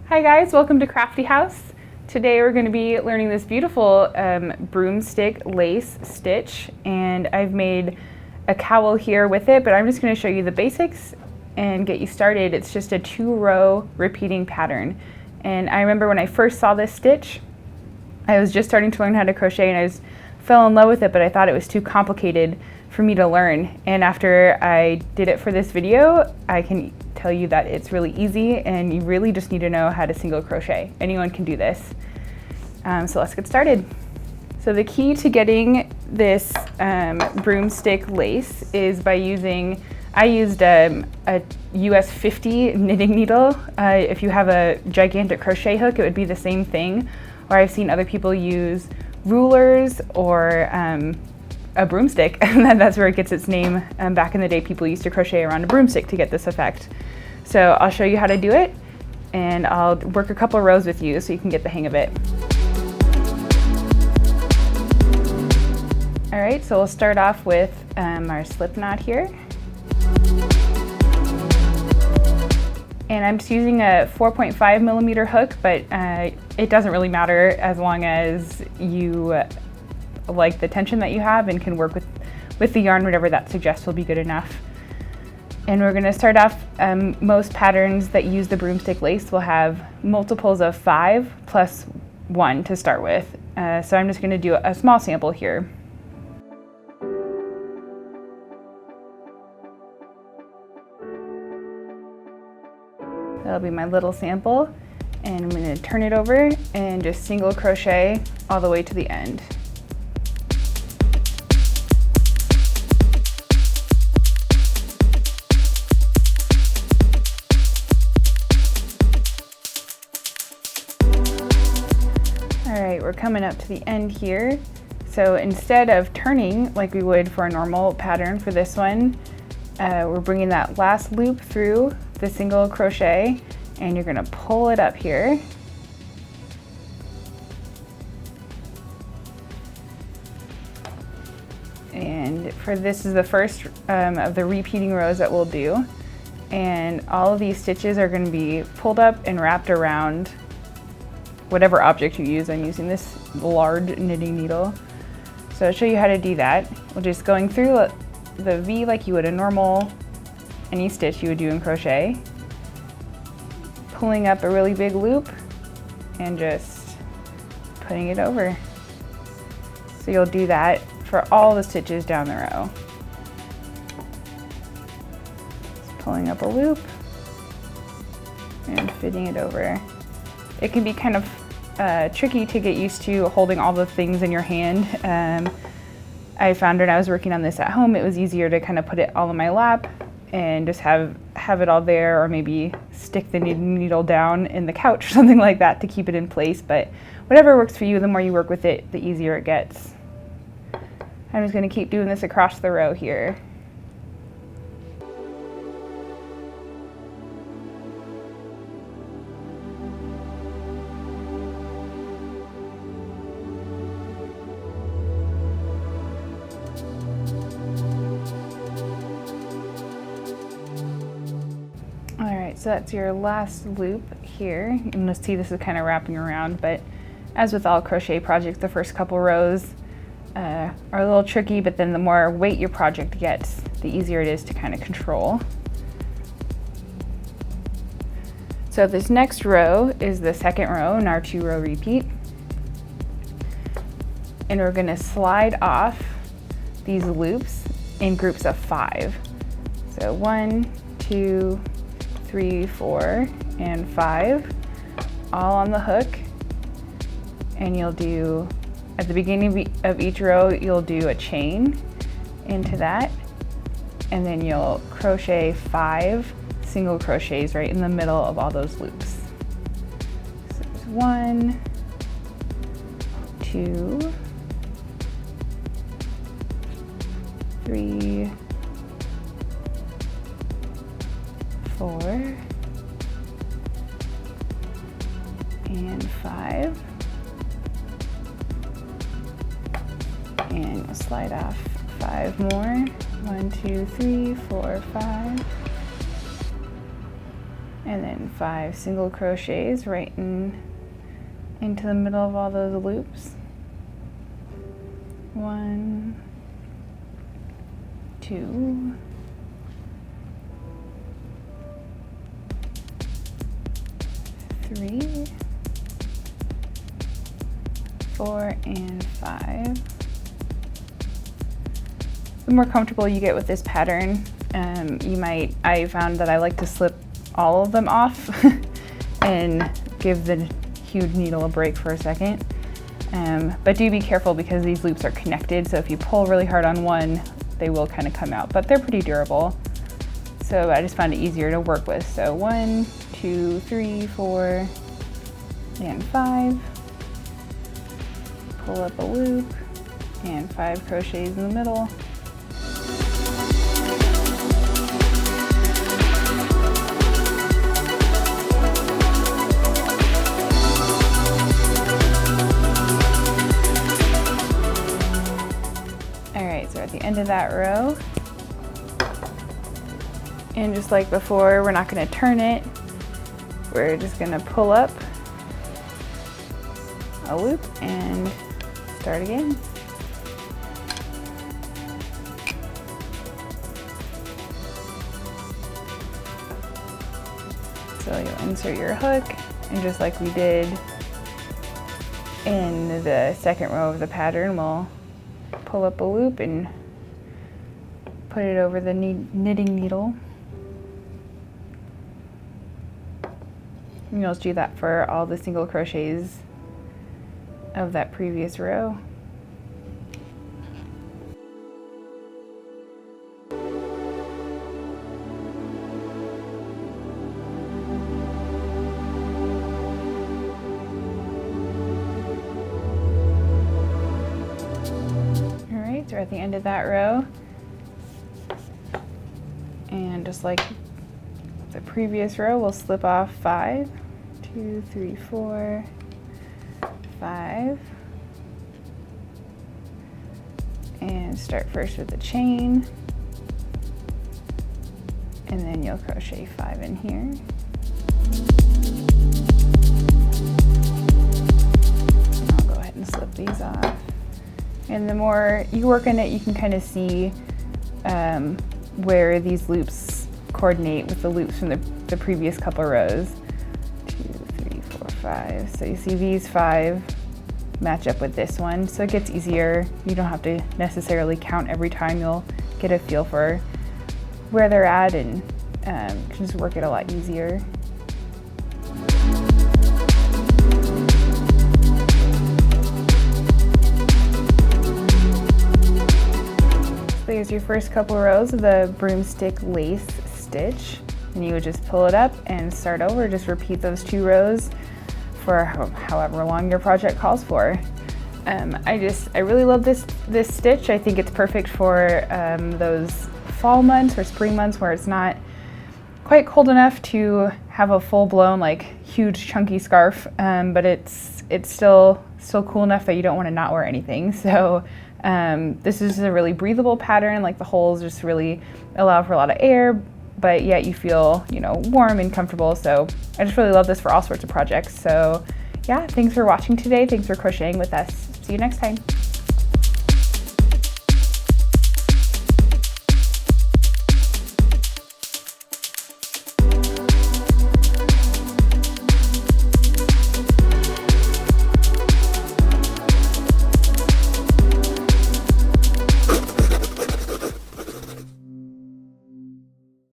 Hi guys, welcome to Crafty House. Today we're going to be learning this beautiful broomstick lace stitch, and I've made a cowl here with it, but I'm just going to show you the basics and get you started. It's just a 2-row repeating pattern, and I remember when I first saw this stitch, I was just starting to learn how to crochet and I fell in love with it, but I thought it was too complicated for me to learn. And after I did it for this video, I can tell you that it's really easy and you really just need to know how to single crochet. Anyone can do this. So let's get started. So the key to getting this broomstick lace is by I used a US 50 knitting needle. If you have a gigantic crochet hook, it would be the same thing. Or I've seen other people use rulers or a broomstick, and that's where it gets its name. Back in the day, people used to crochet around a broomstick to get this effect. So I'll show you how to do it, and I'll work a couple rows with you so you can get the hang of it. All right, so we'll start off with our slip knot here. And I'm just using a 4.5 millimeter hook, but it doesn't really matter as long as you like the tension that you have and can work with the yarn. Whatever that suggests will be good enough. And we're going to start off, most patterns that use the broomstick lace will have multiples of 5 plus 1 to start with. So I'm just going to do a small sample here. That'll be my little sample, and I'm going to turn it over and just single crochet all the way to the end. All right, we're coming up to the end here. So instead of turning like we would for a normal pattern for this one, we're bringing that last loop through the single crochet, and you're going to pull it up here. And this is the first of the repeating rows that we'll do. And all of these stitches are going to be pulled up and wrapped around whatever object you use. I'm using this large knitting needle. So I'll show you how to do that. We're just going through the V like you would any stitch you would do in crochet, pulling up a really big loop and just putting it over. So you'll do that for all the stitches down the row. Just pulling up a loop and fitting it over. It can be kind of tricky to get used to holding all the things in your hand. I found when I was working on this at home, it was easier to kind of put it all in my lap and just have it all there, or maybe stick the needle down in the couch or something like that to keep it in place. But whatever works for you, the more you work with it, the easier it gets. I'm just going to keep doing this across the row here. So that's your last loop here. And you'll see this is kind of wrapping around, but as with all crochet projects, the first couple rows are a little tricky, but then the more weight your project gets, the easier it is to kind of control. So this next row is the second row in our 2-row repeat. And we're going to slide off these loops in groups of 5. So 1, 2, 3, 4, and 5, all on the hook. And you'll do, at the beginning of each row, you'll do a chain into that, and then you'll crochet 5 single crochets right in the middle of all those loops. So there's 1, 2, 3, 4, and 5, and we'll slide off 5 more. 1, 2, 3, 4, 5, and then 5 single crochets right into the middle of all those loops. 1, 2, 3, 4, and 5. The more comfortable you get with this pattern, I found that I like to slip all of them off and give the huge needle a break for a second. But do be careful because these loops are connected, so if you pull really hard on one, they will kind of come out, but they're pretty durable. So I just found it easier to work with. So 1, 2, 3, 4, and 5. Pull up a loop, and 5 crochets in the middle. So at the end of that row, and just like before, we're not going to turn it, we're just going to pull up a loop and start again. So you'll insert your hook, and just like we did in the second row of the pattern, we'll pull up a loop and put it over the knitting needle. And you'll do that for all the single crochets of that previous row. So we're at the end of that row, and just like the previous row, we'll slip off 5, 2, 3, 4, 5, and start first with the chain, and then you'll crochet 5 in here. And I'll go ahead and slip these off. And the more you work on it, you can kind of see where these loops coordinate with the loops from the previous couple rows. 2, 3, 4, 5. So you see these 5 match up with this one, so it gets easier. You don't have to necessarily count every time. You'll get a feel for where they're at, and can just work it a lot easier. There's your first couple rows of the broomstick lace stitch, and you would just pull it up and start over. Just repeat those 2 rows for however long your project calls for. I really love this stitch. I think it's perfect for those fall months or spring months where it's not quite cold enough to have a full-blown like huge chunky scarf, but it's still cool enough that you don't want to not wear anything. So this is a really breathable pattern. Like the holes just really allow for a lot of air, but yet you feel, warm and comfortable. So I just really love this for all sorts of projects. So yeah, thanks for watching today. Thanks for crocheting with us. See you next time.